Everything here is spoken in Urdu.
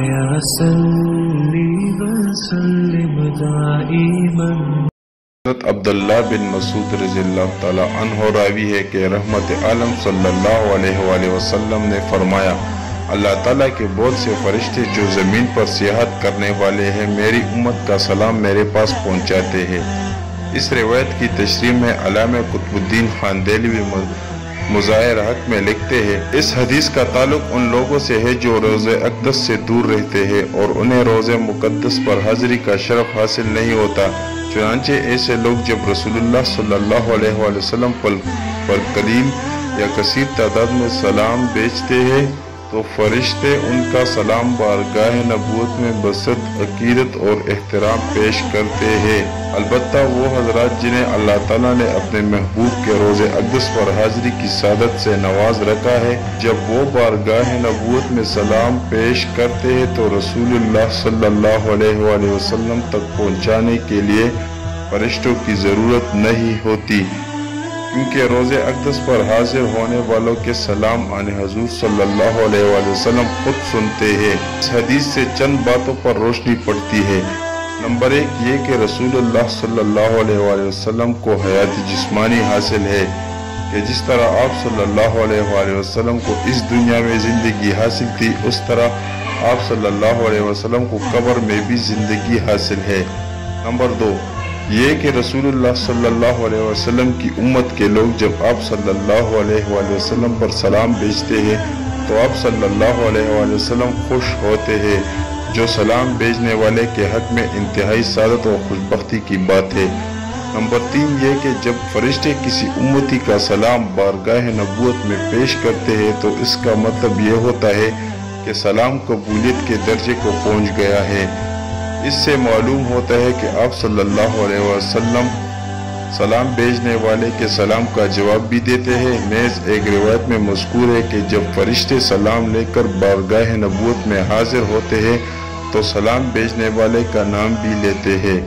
يا صلي وسلم دائما. حضرت عبداللہ بن مسعود رضی اللہ تعالیٰ عنہ راوی ہے کہ رحمت عالم صلی اللہ علیہ وآلہ وسلم نے فرمایا، اللہ تعالیٰ کے بہت سے فرشتے جو زمین پر سیاحت کرنے والے ہیں میری امت کا سلام میرے پاس پہنچاتے ہیں۔ اس روایت کی تشریح میں علامہ قطب الدین خان دہلوی مظاہر حق میں لکھتے ہیں، اس حدیث کا تعلق ان لوگوں سے ہے جو روضہ اقدس سے دور رہتے ہیں اور انہیں روضہ مقدس پر حاضری کا شرف حاصل نہیں ہوتا۔ چنانچہ ایسے لوگ جب رسول اللہ صلی اللہ علیہ وآلہ وسلم پر قلیل یا کثیر تعداد میں سلام بھیجتے ہیں تو فرشتے ان کا سلام بارگاہ نبوت میں بصد عقیدت اور احترام پیش کرتے ہیں۔ البتہ وہ حضرات جنہیں اللہ تعالیٰ نے اپنے محبوب کے روضہ اقدس پر حاضری کی سعادت سے نواز رکھا ہے، جب وہ بارگاہ نبوت میں سلام پیش کرتے ہیں تو رسول اللہ صلی اللہ علیہ وآلہ وسلم تک پہنچانے کے لیے فرشتوں کی ضرورت نہیں ہوتی، کیونکہ روضہ اقدس پر حاضر ہونے والوں کے سلام آن حضور صلی اللہ علیہ وآلہ وسلم خود سنتے ہیں۔ اس حدیث سے چند باتوں پر روشنی پڑتی ہے۔ نمبر 1 یہ کہ رسول اللہ صلی اللہ علیہ وآلہ وسلم کو حیات جسمانی حاصل ہے کہ جس طرح آپ صلی اللہ علیہ وآلہ وسلم کو اس دنیا میں زندگی حاصل تھی اس طرح آپ صلی اللہ علیہ وسلم کو قبر میں بھی زندگی حاصل ہے۔ نمبر 2 یہ کہ رسول اللہ صلی اللہ علیہ وسلم کی امت کے لوگ جب آپ صلی اللہ علیہ وآلہ وسلم پر سلام بھیجتے ہیں تو آپ صلی اللہ علیہ وآلہ وسلم خوش ہوتے ہیں، جو سلام بھیجنے والے کے حق میں انتہائی سعادت اور خوشبختی کی بات ہے۔ نمبر 3 یہ کہ جب فرشتے کسی امتی کا سلام بارگاہ نبوت میں پیش کرتے ہیں تو اس کا مطلب یہ ہوتا ہے کہ سلام قبولیت کے درجے کو پہنچ گیا ہے۔ اس سے معلوم ہوتا ہے کہ آپ صلی اللہ علیہ وسلم سلام بھیجنے والے کے سلام کا جواب بھی دیتے ہیں۔ نیز ایک روایت میں مذکور ہے کہ جب فرشتے سلام لے کر بارگاہ نبوت میں حاضر ہوتے ہیں تو سلام بھیجنے والے کا نام بھی لیتے ہیں۔